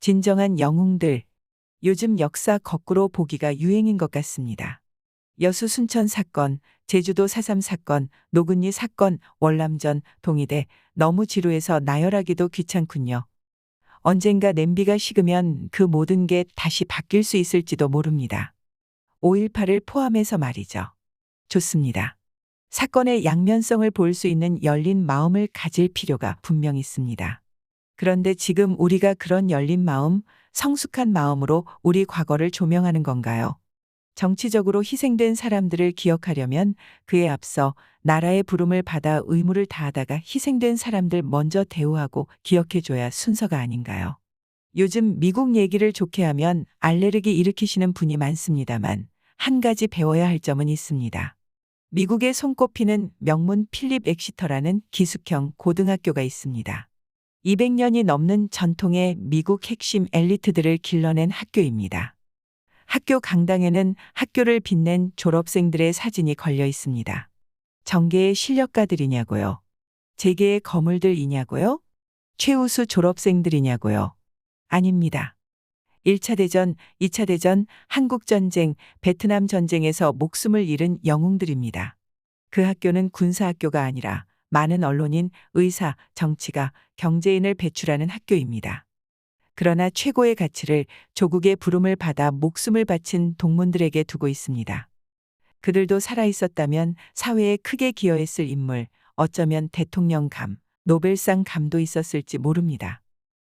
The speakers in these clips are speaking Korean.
진정한 영웅들. 요즘 역사 거꾸로 보기가 유행인 것 같습니다. 여수 순천 사건, 제주도 4.3 사건, 노근리 사건, 월남전, 동의대, 너무 지루해서 나열하기도 귀찮군요. 언젠가 냄비가 식으면 그 모든 게 다시 바뀔 수 있을지도 모릅니다. 5.18을 포함해서 말이죠. 좋습니다. 사건의 양면성을 볼 수 있는 열린 마음을 가질 필요가 분명 있습니다. 그런데 지금 우리가 그런 열린 마음, 성숙한 마음으로 우리 과거를 조명하는 건가요? 정치적으로 희생된 사람들을 기억하려면 그에 앞서 나라의 부름을 받아 의무를 다하다가 희생된 사람들 먼저 대우하고 기억해줘야 순서가 아닌가요? 요즘 미국 얘기를 좋게 하면 알레르기 일으키시는 분이 많습니다만 한 가지 배워야 할 점은 있습니다. 미국에 손꼽히는 명문 필립 엑시터라는 기숙형 고등학교가 있습니다. 200년이 넘는 전통의 미국 핵심 엘리트들을 길러낸 학교입니다. 학교 강당에는 학교를 빛낸 졸업생들의 사진이 걸려 있습니다. 정계의 실력가들이냐고요? 재계의 거물들이냐고요? 최우수 졸업생들이냐고요? 아닙니다. 1차 대전, 2차 대전, 한국전쟁, 베트남 전쟁에서 목숨을 잃은 영웅들입니다. 그 학교는 군사학교가 아니라 많은 언론인, 의사, 정치가, 경제인을 배출하는 학교입니다. 그러나 최고의 가치를 조국의 부름을 받아 목숨을 바친 동문들에게 두고 있습니다. 그들도 살아있었다면 사회에 크게 기여했을 인물, 어쩌면 대통령감, 노벨상 감도 있었을지 모릅니다.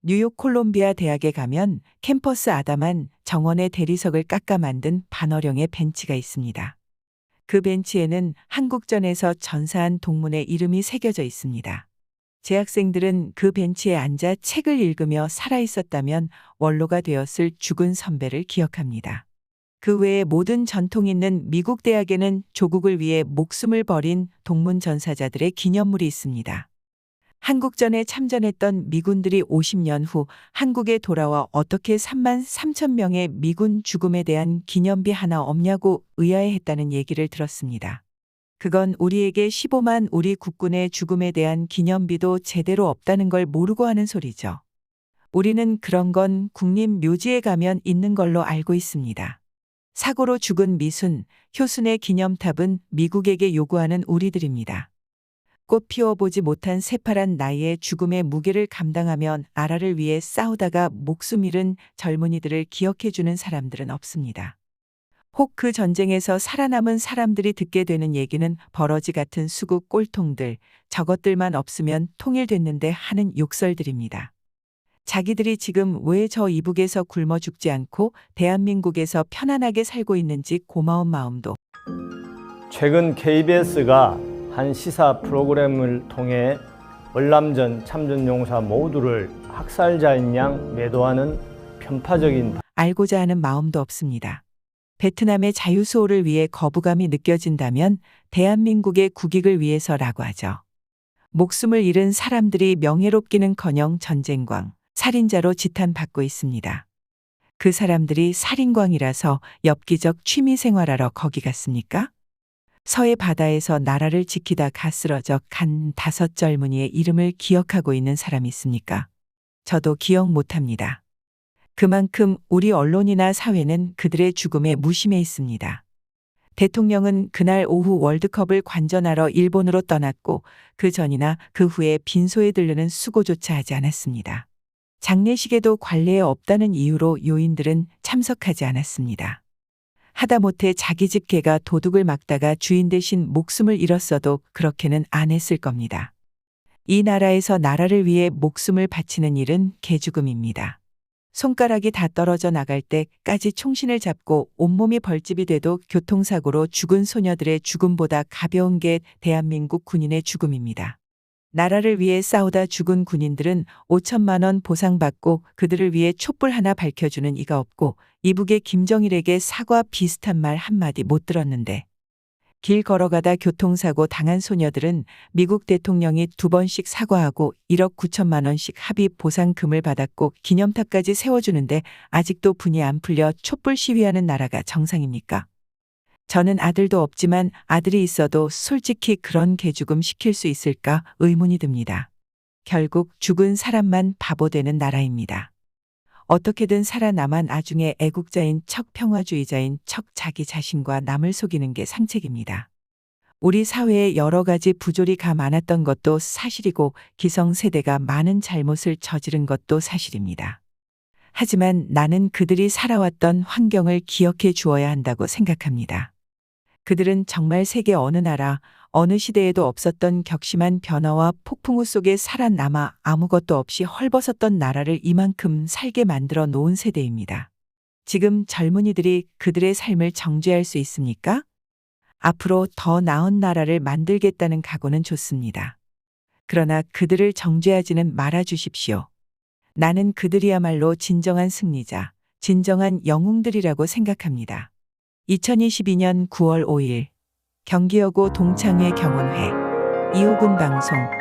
뉴욕 콜롬비아 대학에 가면 캠퍼스 아담한 정원의 대리석을 깎아 만든 반어령의 벤치가 있습니다. 그 벤치에는 한국전에서 전사한 동문의 이름이 새겨져 있습니다. 재학생들은 그 벤치에 앉아 책을 읽으며 살아있었다면 원로가 되었을 죽은 선배를 기억합니다. 그 외에 모든 전통 있는 미국 대학에는 조국을 위해 목숨을 버린 동문 전사자들의 기념물이 있습니다. 한국전에 참전했던 미군들이 50년 후 한국에 돌아와 어떻게 3만 3천 명의 미군 죽음에 대한 기념비 하나 없냐고 의아해했다는 얘기를 들었습니다. 그건 우리에게 15만 우리 국군의 죽음에 대한 기념비도 제대로 없다는 걸 모르고 하는 소리죠. 우리는 그런 건 국립묘지에 가면 있는 걸로 알고 있습니다. 사고로 죽은 미순, 효순의 기념탑은 미국에게 요구하는 우리들입니다. 꽃 피워보지 못한 새파란 나이의 죽음의 무게를 감당하며 나라를 위해 싸우다가 목숨 잃은 젊은이들을 기억해주는 사람들은 없습니다. 혹 그 전쟁에서 살아남은 사람들이 듣게 되는 얘기는 버러지 같은 수국 꼴통들, 저것들만 없으면 통일됐는데 하는 욕설들입니다. 자기들이 지금 왜 저 이북에서 굶어 죽지 않고 대한민국에서 편안하게 살고 있는지 고마운 마음도. 최근 KBS가 한 시사 프로그램을 통해 월남전 참전용사 모두를 학살자인 양 매도하는 편파적인 알고자 하는 마음도 없습니다. 베트남의 자유수호를 위해 거부감이 느껴진다면 대한민국의 국익을 위해서라고 하죠. 목숨을 잃은 사람들이 명예롭기는커녕 전쟁광, 살인자로 지탄받고 있습니다. 그 사람들이 살인광이라서 엽기적 취미생활하러 거기 갔습니까? 서해 바다에서 나라를 지키다 가쓰러져 간 5 젊은이의 이름을 기억하고 있는 사람이 있습니까? 저도 기억 못합니다. 그만큼 우리 언론이나 사회는 그들의 죽음에 무심해 있습니다. 대통령은 그날 오후 월드컵을 관전하러 일본으로 떠났고 그 전이나 그 후에 빈소에 들르는 수고조차 하지 않았습니다. 장례식에도 관례에 없다는 이유로 요인들은 참석하지 않았습니다. 하다못해 자기 집 개가 도둑을 막다가 주인 대신 목숨을 잃었어도 그렇게는 안 했을 겁니다. 이 나라에서 나라를 위해 목숨을 바치는 일은 개죽음입니다. 손가락이 다 떨어져 나갈 때까지 총신을 잡고 온몸이 벌집이 돼도 교통사고로 죽은 소녀들의 죽음보다 가벼운 게 대한민국 군인의 죽음입니다. 나라를 위해 싸우다 죽은 군인들은 5천만 원 보상받고 그들을 위해 촛불 하나 밝혀주는 이가 없고 이북의 김정일에게 사과 비슷한 말 한마디 못 들었는데 길 걸어가다 교통사고 당한 소녀들은 미국 대통령이 2번씩 사과하고 1억 9천만 원씩 합의 보상금을 받았고 기념탑까지 세워주는데 아직도 분이 안 풀려 촛불 시위하는 나라가 정상입니까? 저는 아들도 없지만 아들이 있어도 솔직히 그런 개죽음 시킬 수 있을까 의문이 듭니다. 결국 죽은 사람만 바보 되는 나라입니다. 어떻게든 살아남아 나중에 애국자인 척 평화주의자인 척 자기 자신과 남을 속이는 게 상책입니다. 우리 사회에 여러 가지 부조리가 많았던 것도 사실이고 기성세대가 많은 잘못을 저지른 것도 사실입니다. 하지만 나는 그들이 살아왔던 환경을 기억해 주어야 한다고 생각합니다. 그들은 정말 세계 어느 나라, 어느 시대에도 없었던 격심한 변화와 폭풍우 속에 살아남아 아무것도 없이 헐벗었던 나라를 이만큼 살게 만들어 놓은 세대입니다. 지금 젊은이들이 그들의 삶을 정죄할 수 있습니까? 앞으로 더 나은 나라를 만들겠다는 각오는 좋습니다. 그러나 그들을 정죄하지는 말아 주십시오. 나는 그들이야말로 진정한 승리자, 진정한 영웅들이라고 생각합니다. 2022년 9월 5일 경기여고 동창회 경원회 이호근 방송